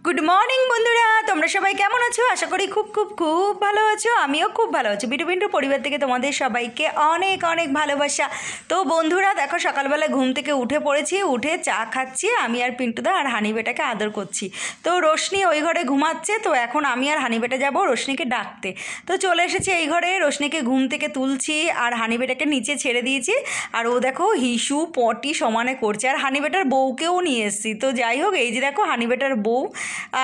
Good morning বন্ধুরা, তোমরা সবাই কেমন আছো? আশা করি খুব খুব খুব ভালো আছো। আমিও খুব ভালো আছি। বিটু পিন্টুর পরিবার থেকে তোমাদের সবাইকে অনেক অনেক ভালোবাসা। তো বন্ধুরা দেখো, সকালবেলা ঘুম থেকে উঠে পড়েছি, উঠে চা খাচ্ছি আমি আর পিন্টুদা, আর হানি বেটাকে আদর করছি। তো রোশনি ওই ঘরে ঘুমাচ্ছে, তো এখন আমি আর হানি বেটা যাবো রোশনিকে ডাকতে। তো চলে এসেছি এই ঘরে, রোশনিকে ঘুম থেকে তুলছি আর হানি বেটাকে নিচে ছেড়ে দিয়েছি। আর ও দেখো হিসু পটি সমানে করছে, আর হানি বেটার বউকেও নিয়ে এসেছি। তো যাই হোক, এই যে দেখো হানি বেটার বউ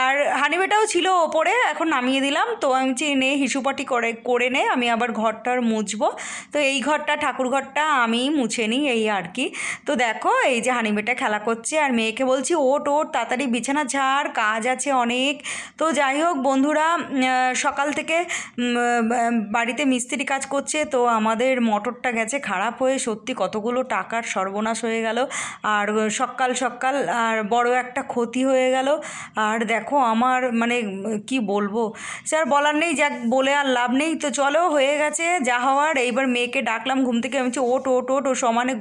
আর হানি বেটাও ছিল ওপরে, এখন নামিয়ে দিলাম। তো আমি নে হিসুপাটি করে নে, আমি আবার ঘরটার মুছবো। তো এই ঘরটা, ঠাকুর ঘরটা আমি মুছে নিই, এই আর কি। তো দেখো এই যে হানি বেটা খেলা করছে, আর মেয়েকে বলছি ওট ওট তাড়াতাড়ি বিছানা ঝাড়, কাজ আছে অনেক। তো যাই হোক বন্ধুরা, সকাল থেকে বাড়িতে মিস্ত্রি কাজ করছে, তো আমাদের মোটরটা গেছে খারাপ হয়ে, সত্যি কতগুলো টাকার সর্বনাশ হয়ে গেল। আর সকাল সকাল আর বড় একটা ক্ষতি হয়ে গেল। আর দেখো আমার মানে কি বলবো, স্যার বলার নেই, যাক বলে আর লাভ নেই। তো চলো, হয়ে গেছে যা হওয়ার। এইবার মেয়েকে ডাকলাম ঘুম থেকে, আমি বলছি ওট ওট ওট, ও সমানে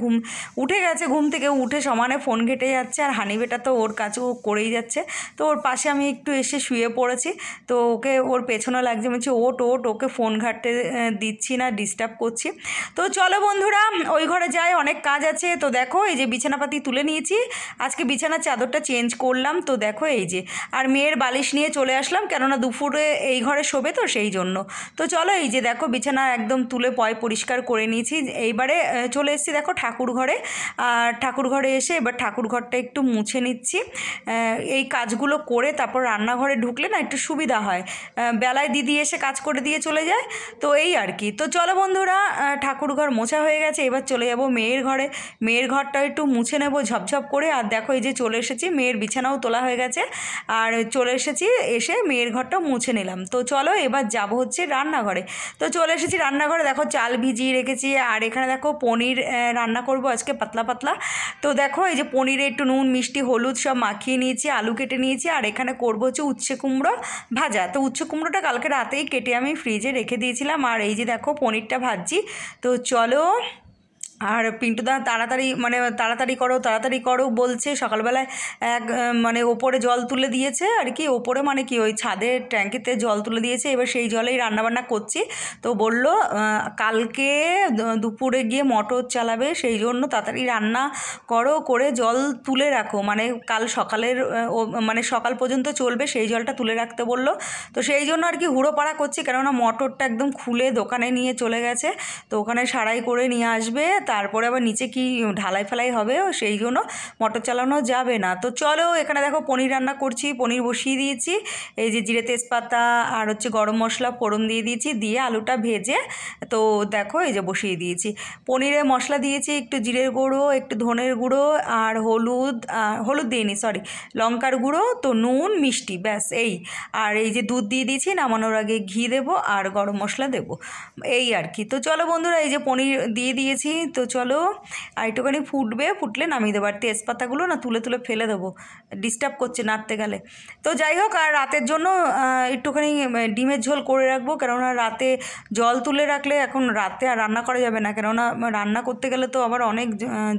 উঠে গেছে ঘুম থেকে, উঠে সমানে ফোন ঘেটে যাচ্ছে। আর হানি বেটা তো ওর কাছে ও করেই যাচ্ছে। তো ওর পাশে আমি একটু এসে শুয়ে পড়েছি, তো ওকে ওর পেছনে লাগছে, আমি বলছি ওট ওট, ওকে ফোন ঘাটতে দিচ্ছি না, ডিস্টার্ব করছি। তো চলো বন্ধুরা, ওই ঘরে যাই, অনেক কাজ আছে। তো দেখো এই যে বিছানাপাতি তুলে নিয়েছি, আজকে বিছানার চাদরটা চেঞ্জ করলাম। তো দেখো এই যে, আর মেয়ের বালিশ নিয়ে চলে আসলাম, কেননা দুপুরে এই ঘরে শোবে তো সেই জন্য। তো চলো এই যে দেখো, বিছানা একদম তুলে পরিষ্কার করে নিয়েছি। এইবারে চলে এসেছি দেখো ঠাকুর ঘরে। আর ঠাকুর ঘরে এসে এবার ঠাকুর ঘরটা একটু মুছে নিচ্ছি। এই কাজগুলো করে তারপর রান্নাঘরে ঢুকলে না একটু সুবিধা হয়, বেলায় দিদি এসে কাজ করে দিয়ে চলে যায়। তো এই আর কি। তো চলো বন্ধুরা, ঠাকুর ঘর মোছা হয়ে গেছে, এবার চলে যাব মেয়ের ঘরে। মেয়ের ঘরটা একটু মুছে নেব ঝপঝপ করে। আর দেখো এই যে চলে এসেছি, মেয়ের বিছানাও তোলা হয়ে গেছে, আর চলে এসেছি, এসে মেয়ের ঘরটাও মুছে নিলাম। তো চলো এবার যাব হচ্ছে রান্নাঘরে। তো চলে এসেছি রান্নাঘরে, দেখো চাল ভিজিয়ে রেখেছি, আর এখানে দেখো পনির রান্না করব আজকে পাতলা পাতলা। তো দেখো এই যে পনিরে একটু নুন মিষ্টি হলুদ সব মাখিয়ে নিয়েছি, আলু কেটে নিয়েছি, আর এখানে করবো হচ্ছে উচ্ছে কুমড়ো ভাজা। তো উচ্ছে কুমড়োটা কালকে রাতেই কেটে আমি ফ্রিজে রেখে দিয়েছিলাম। আর এই যে দেখো পনিরটা ভাজছি। তো চলো, আর পিন্টুদা তাড়াতাড়ি করো বলছে। সকালবেলায় মানে ওপরে জল তুলে দিয়েছে আর কি, ওপরে মানে কি ওই ছাদের ট্যাঙ্কিতে জল তুলে দিয়েছে, এবার সেই জলেই রান্নাবান্না করছি। তো বললো কালকে দুপুরে গিয়ে মোটর চালাবে, সেই জন্য তাড়াতাড়ি রান্না করে জল তুলে রাখো, মানে কাল সকালের মানে সকাল পর্যন্ত চলবে, সেই জলটা তুলে রাখতে বললো। তো সেই জন্য আর কি হুড়োপাড়া করছি, কেননা মোটরটা একদম খুলে দোকানে নিয়ে চলে গেছে। তো ওখানে সারাই করে নিয়ে আসবে, তারপরে আবার নিচে কি ঢালাই ফেলাই হবে, সেই জন্য মোটর চালানো যাবে না। তো চলো, এখানে দেখো পনির রান্না করছি, পনির বসিয়ে দিয়েছি। এই যে জিরে তেজপাতা আর হচ্ছে গরম মশলা ফোড়ন দিয়ে দিয়েছি, দিয়ে আলুটা ভেজে তো দেখো এই যে বসিয়ে দিয়েছি। পনিরে মশলা দিয়েছি একটু জিরের গুঁড়ো, একটু ধনের গুঁড়ো, আর হলুদ দিইনি, সরি, লঙ্কার গুঁড়ো, তো নুন মিষ্টি, ব্যাস এই। আর এই যে দুধ দিয়ে দিয়েছি, নামানোর আগে ঘি দেবো আর গরম মশলা দেবো, এই আর কি। তো চলো বন্ধুরা, এই যে পনির দিয়ে দিয়েছি। তো চলো আর একটুখানি ফুটলে নামিয়ে দেবো। আর তেজপাতাগুলো না তুলে তুলে ফেলে দেবো, ডিস্টার্ব করছে নাড়তে গেলে। তো যাই হোক, আর রাতের জন্য একটুখানি ডিমের ঝোল করে রাখবো, কেননা রাতে জল তুলে রাখলে এখন রাতে আর রান্না করা যাবে না, কেননা রান্না করতে গেলে তো আবার অনেক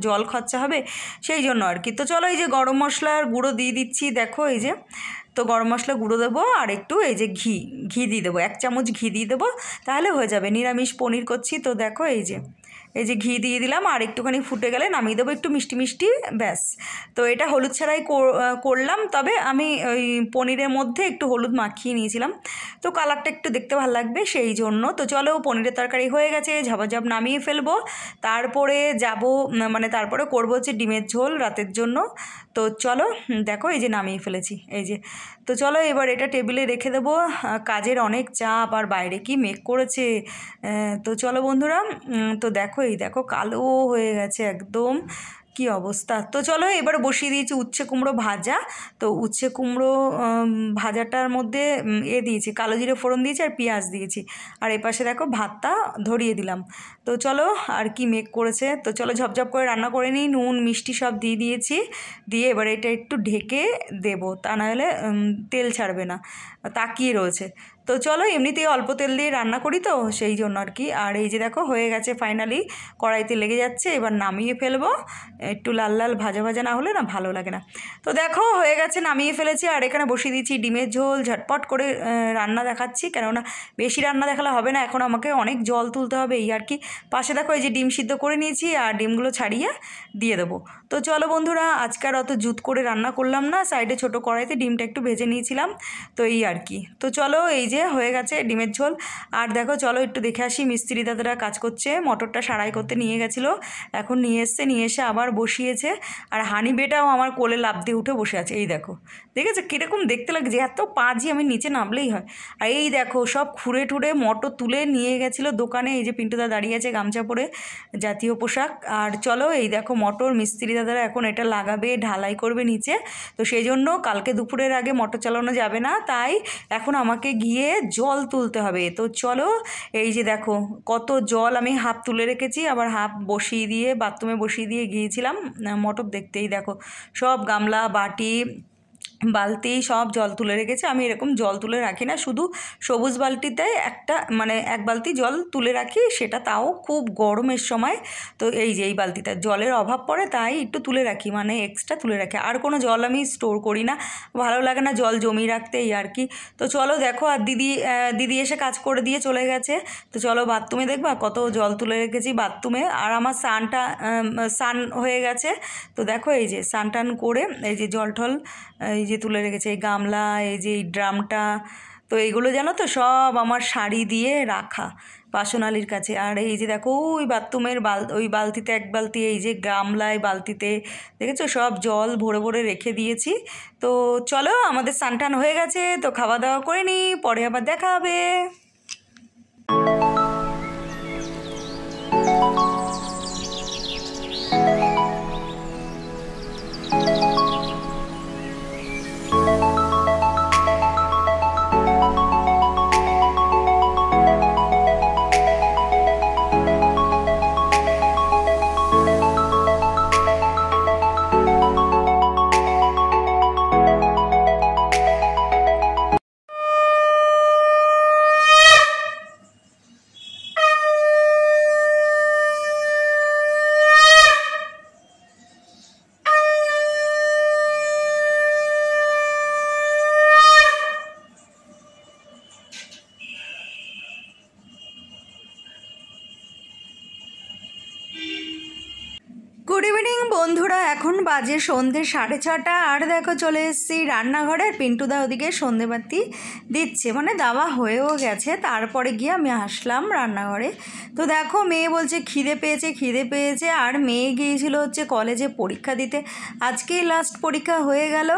জল খরচা হবে, সেই জন্য আর কি। তো চলো এই যে গরম মশলার গুঁড়ো দিয়ে দিচ্ছি, দেখো এই যে। তো গরম মশলা গুঁড়ো দেবো, আর একটু এই যে ঘি দিয়ে দেবো, 1 চামচ ঘি দিয়ে দেবো, তাহলে হয়ে যাবে। নিরামিষ পনির করছি, তো দেখো এই যে ঘি দিয়ে দিলাম, আর একটুখানি ফুটে গেলে নামিয়ে দেবো, একটু মিষ্টি মিষ্টি, ব্যাস। তো এটা হলুদ ছাড়াই করলাম, তবে আমি ওই পনিরের মধ্যে একটু হলুদ মাখিয়ে নিয়েছিলাম, তো কালারটা একটু দেখতে ভালো লাগবে সেই জন্য। তো চলো, পনিরের তরকারি হয়ে গেছে, ঝাপাঝাপ নামিয়ে ফেলবো। তারপরে তারপরে করবো হচ্ছে ডিমের ঝোল রাতের জন্য। তো চলো দেখো এই যে নামিয়ে ফেলেছি, এই যে। তো চলো এবার এটা টেবিলে রেখে দেবো, কাজের অনেক চাপ, আর বাইরে কি মেঘ করেছে। তো চলো বন্ধুরা, তো দেখো কালো হয়ে গেছে একদম, কি অবস্থা। তো চলো এবার বসিয়ে দিয়েছি উচ্ছে কুমড়ো ভাজা। তো উচ্ছে কুমড়ো ভাজাটার মধ্যে দিয়েছি কালো জিরে ফোড়ন দিয়েছি, আর পেঁয়াজ দিয়েছি, আর এপাশে দেখো ভাতটা ধরিয়ে দিলাম। তো চলো, আর কি মেঘ করেছে। তো চলো ঝপঝপ করে রান্না করে নিই, নুন মিষ্টি সব দিয়ে দিয়েছি, দিয়ে এবার এটা একটু ঢেকে দেবো, তা নাহলে তেল ছাড়বে না, তাকিয়ে রয়েছে। তো চলো, এমনিতেই অল্প তেল দিয়ে রান্না করি তো সেই জন্য আর কি। আর এই যে দেখো হয়ে গেছে ফাইনালি, কড়াইতে লেগে যাচ্ছে, এবার নামিয়ে ফেলবো। একটু লাল লাল ভাজা ভাজা না হলে না ভালো লাগে না। তো দেখো হয়ে গেছে, নামিয়ে ফেলেছি। আর এখানে বসিয়ে দিয়েছি ডিমের ঝোল, ঝটপট করে রান্না দেখাচ্ছি, কেননা বেশি রান্না দেখালে হবে না, এখন আমাকে অনেক জল তুলতে হবে এই আর কি। পাশে দেখো এই যে ডিম সিদ্ধ করে নিয়েছি, আর ডিমগুলো ছাড়িয়ে দিয়ে দেবো। তো চলো বন্ধুরা, আজকাল অত জুত করে রান্না করলাম না, সাইডে ছোটো কড়াইতে ডিমটা একটু ভেজে নিয়েছিলাম, তো এই আর কি। তো চলো, এই যে হয়ে গেছে ডিমের ঝোল। আর দেখো চলো একটু দেখে আসি, মিস্ত্রি দাদারা কাজ করছে, মটরটা সারাই করতে নিয়ে গেছিলো, এখন নিয়ে এসে আবার বসিয়েছে। আর হানি বেটাও আমার কোলে লাফ দিয়ে উঠে বসে আছে, এই দেখো, দেখেছো কীরকম দেখতে লাগছে, এত পাজি, আমি নিচে নামলেই হয়। আর এই দেখো সব খুঁড়ে টুড়ে মটর তুলে নিয়ে গেছিলো দোকানে, এই যে পিন্টুদা দাঁড়িয়ে আছে গামছা পরে, জাতীয় পোশাক। আর চলো এই দেখো মটর মিস্ত্রি দাদারা এখন এটা লাগাবে, ঢালাই করবে নিচে, তো সেই জন্য কালকে দুপুরের আগে মটর চালানো যাবে না, তাই এখন আমাকে গিয়ে জল তুলতে হবে। তো চলো, এই যে দেখো কত জল আমি হাফ তুলে রেখেছি, আবার হাফ বসিয়ে দিয়ে বাথরুমে বসিয়ে দিয়ে গিয়েছিলাম মটর দেখতেই দেখো সব গামলা বাটি বালতি সব জল তুলে রেখেছে। আমি এরকম জল তুলে রাখি না, শুধু সবুজ বালতিতে একটা মানে এক বালতি জল তুলে রাখি, সেটা তাও খুব গরমের সময়। তো এই যে এই বালতিটা জলের অভাব পড়ে, তাই একটু তুলে রাখি, মানে এক্সট্রা তুলে রাখি, আর কোনো জল আমি স্টোর করি না, ভালো লাগে না জল জমিয়ে রাখতে এই আর কি। তো চলো দেখো, আর দিদি এসে কাজ করে দিয়ে চলে গেছে। তো চলো বাথরুমে দেখবা কত জল তুলে রেখেছি বাথরুমে। আর আমার স্নান হয়ে গেছে, তো দেখো এই যে স্নান টান করে এই যে জল টল এই যে তুলে রেখেছে, এই গামলা, এই যে এই ড্রামটা, তো এইগুলো জানো তো সব আমার শাড়ি দিয়ে রাখা বাসনালির কাছে। আর এই যে দেখো ওই বাথরুমের ওই বালতিতে এক বালতি, এই যে গামলায় বালতিতে দেখেছো সব জল ভরে ভরে রেখে দিয়েছি। তো চলো, আমাদের স্নান টান হয়ে গেছে, তো খাওয়া দাওয়া করে নিই, পরে আবার দেখা হবে। গুড ইভিনিং বন্ধুরা, এখন বাজে সন্ধ্যে 6:30। আর দেখো চলে এসেছি রান্নাঘরে, আর পিন্টুদা ওদিকে সন্ধেবাতি দিচ্ছে, মানে দেওয়া হয়েও গেছে, তারপরে গিয়ে আমি আসলাম রান্নাঘরে। তো দেখো মেয়ে বলছে খিদে পেয়েছে, আর মেয়ে গিয়েছিল হচ্ছে কলেজে পরীক্ষা দিতে, আজকেই লাস্ট পরীক্ষা হয়ে গেল।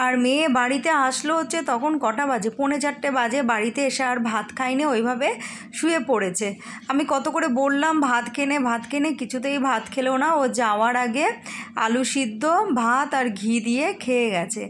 আর মেয়ে বাড়িতে আসলো হচ্ছে তখন কটা বাজে, 3:45 বাজে, বাড়িতে এসে আর ভাত খাইনি, ওইভাবে শুয়ে পড়েছে। আমি কত করে বললাম ভাত খেনে, কিছুতেই ভাত খেলেও না, ও যাওয়ার আগে আলু সিদ্ধ ভাত আর ঘি দিয়ে খেয়ে গেছে।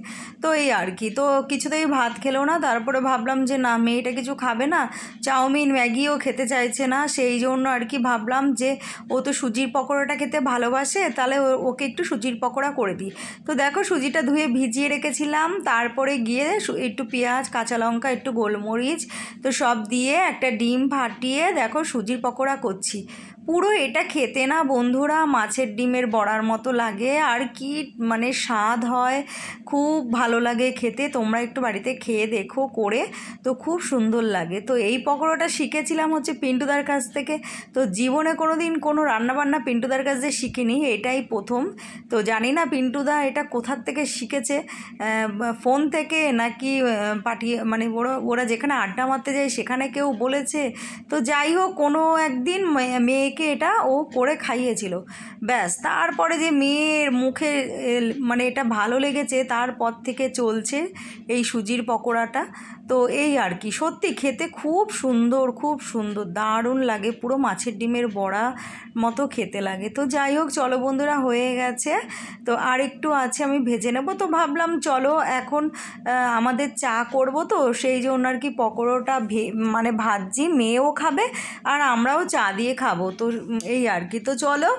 তো এই আর কি, তো কিছুতেই ভাত খেলেও না। তারপরে ভাবলাম যে না, মেয়েটা কিছু খাবে না, চাউমিন ম্যাগিও খেতে চাইছে না, সেই জন্য আর কি ভাবলাম যে ও তো সুজির পকোড়াটা খেতে ভালোবাসে, তাহলে ওকে একটু সুজির পকোড়া করে দিই। তো দেখো সুজিটা ধুয়ে ভিজিয়ে রেখেছিলাম, তারপরে গিয়ে একটু পেঁয়াজ কাঁচা লঙ্কা একটু গোলমরিচ তো সব দিয়ে একটা ডিম ফাটিয়ে দেখো সুজির পকোড়া করছি। পুরো এটা খেতে না বন্ধুরা মাছের ডিমের বড়ার মতো লাগে, আর কি মানে স্বাদ হয়, খুব ভালো লাগে খেতে। তোমরা একটু বাড়িতে খেয়ে দেখো করে, তো খুব সুন্দর লাগে। তো এই পকোড়াটা শিখেছিলাম হচ্ছে পিন্টুদার কাছ থেকে। তো জীবনে কোনো দিন কোনো রান্নাবান্না পিন্টুদার কাছ থেকে শিখিনি, এটাই প্রথম। তো জানি না পিন্টুদা এটা কোথার থেকে শিখেছে, ফোন থেকে নাকি পাঠিয়ে, মানে ওরা যেখানে আড্ডা মারতে যায় সেখানে কেউ বলেছে। তো যাই হোক, কোনো একদিন মেয়েকে এটা ও করে খাইয়েছিল, ব্যাস। তারপরে যে মেয়ের মুখে মানে এটা ভালো লেগেছে, তারপর থেকে চলছে এই সুজির পকোড়াটা। তো এই আর কি, সত্যি খেতে খুব সুন্দর দারুণ লাগে, পুরো মাছের ডিমের বড়া মতো খেতে লাগে। তো যাই হোক চলো বন্ধুরা, হয়ে গেছে, তো আর একটু আছে আমি ভেজে নেব। তো ভাবলাম চলো এখন আমাদের চা করব, তো সেই জন্য আর কি পকোড়াটা মানে ভাজছি, মেয়েও খাবে আর আমরাও চা দিয়ে খাবো। তো এই আর কি। তো চলো,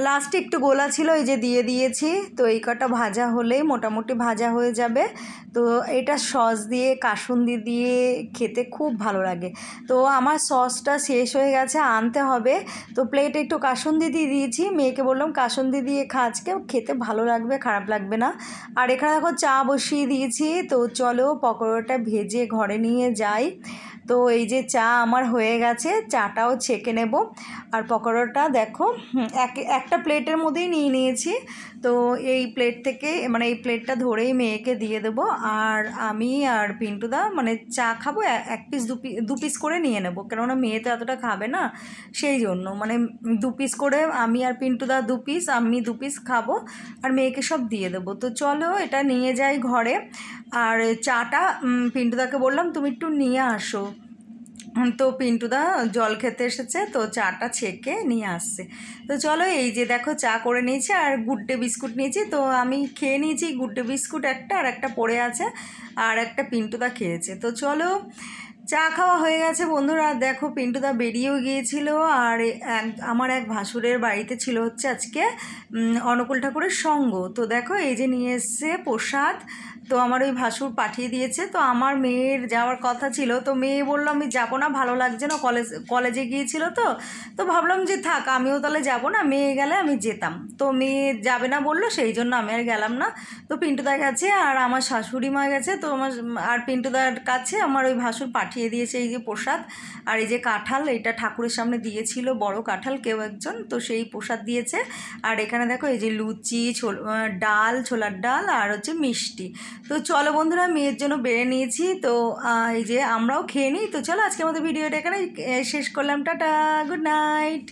লাস্টে একটু গোলা ছিল, এই যে দিয়ে দিয়েছি। তো এই কটা ভাজা হলেই মোটামুটি ভাজা হয়ে যাবে। তো এটা সস দিয়ে কাসুন্দি দিয়ে খেতে খুব ভালো লাগে। তো আমার সসটা শেষ হয়ে গেছে, আনতে হবে। তো প্লেটে একটু কাসুন্দি দিয়ে দিয়েছি, মেয়েকে বললাম কাসুন্দি দিয়ে খা, আজকে খেতে ভালো লাগবে, খারাপ লাগবে না। আর এখানে দেখো চা বসিয়ে দিয়েছি। তো চলো পকোড়াটা ভেজে ঘরে নিয়ে যাই। তো এই যে চা আমার হয়ে গেছে, চাটাও ছেঁকে নেব। আর পকোড়াটা দেখো একটা প্লেটের মধ্যেই নিয়ে নিয়েছি। তো এই প্লেট থেকে মানে এই প্লেটটা ধরেই মেয়েকে দিয়ে দেবো। আর আমি আর পিন্টুদা মানে চা খাবো, এক পিস দু পিস করে নিয়ে নেবো, কেননা মেয়ে তো এতটা খাবে না, সেই জন্য মানে 2 পিস করে আমি আর পিন্টুদা 2 পিস, আমি 2 পিস খাবো, আর মেয়েকে সব দিয়ে দেবো। তো চলো এটা নিয়ে যাই ঘরে। আর চাটা পিন্টুদাকে বললাম তুমি একটু নিয়ে আসো। তো পিন্টুদা জল খেতে এসেছে, তো চাটা ছেঁকে নিয়ে আসছে। তো চলো এই যে দেখো চা করে নিয়েছি, আর গুড্ডে বিস্কুট নিয়েছি। তো আমি খেয়ে নিয়েছি গুড্ডে বিস্কুট একটা, আর একটা পড়ে আছে, আর একটা পিন্টুদা খেয়েছে। তো চলো চা খাওয়া হয়ে গেছে বন্ধুরা। দেখো পিন্টুদা বেরিয়েও গিয়েছিল, আর আমার এক ভাসুরের বাড়িতে ছিল হচ্ছে আজকে অনুকূল ঠাকুরের সঙ্গ। তো দেখো এই যে নিয়ে এসছে প্রসাদ। তো আমার ওই ভাসুর পাঠিয়ে দিয়েছে। তো আমার মেয়ের যাওয়ার কথা ছিল, তো মেয়ে বললো আমি যাবো না, ভালো লাগছে না, কলেজে গিয়েছিল। তো ভাবলাম যে থাক, আমিও তাহলে যাবো না, মেয়ে গেলে আমি যেতাম। তো মেয়ে যাবে না বললো, সেই জন্য আমি আর গেলাম না। তো পিন্টুদা গেছে আর আমার শাশুড়ি মা গেছে। তো আমার আর পিন্টুদার কাছে আমার ওই ভাসুর পাঠিয়ে দিয়েছে এই যে প্রসাদ। আর এই যে কাঁঠাল, এটা ঠাকুরের সামনে দিয়েছিল, বড় কাঁঠাল কেউ একজন, তো সেই প্রসাদ দিয়েছে। আর এখানে দেখো এই যে লুচি, ডাল, ছোলার ডাল, আর হচ্ছে মিষ্টি। তো চলো বন্ধুরা, মেয়ের জন্য বেড়ে নিয়েছি। তো এই যে আমরাও খেয়ে নিই। তো চলো আজকে আমাদের ভিডিওটা এখানে শেষ করলাম। Tata, good night.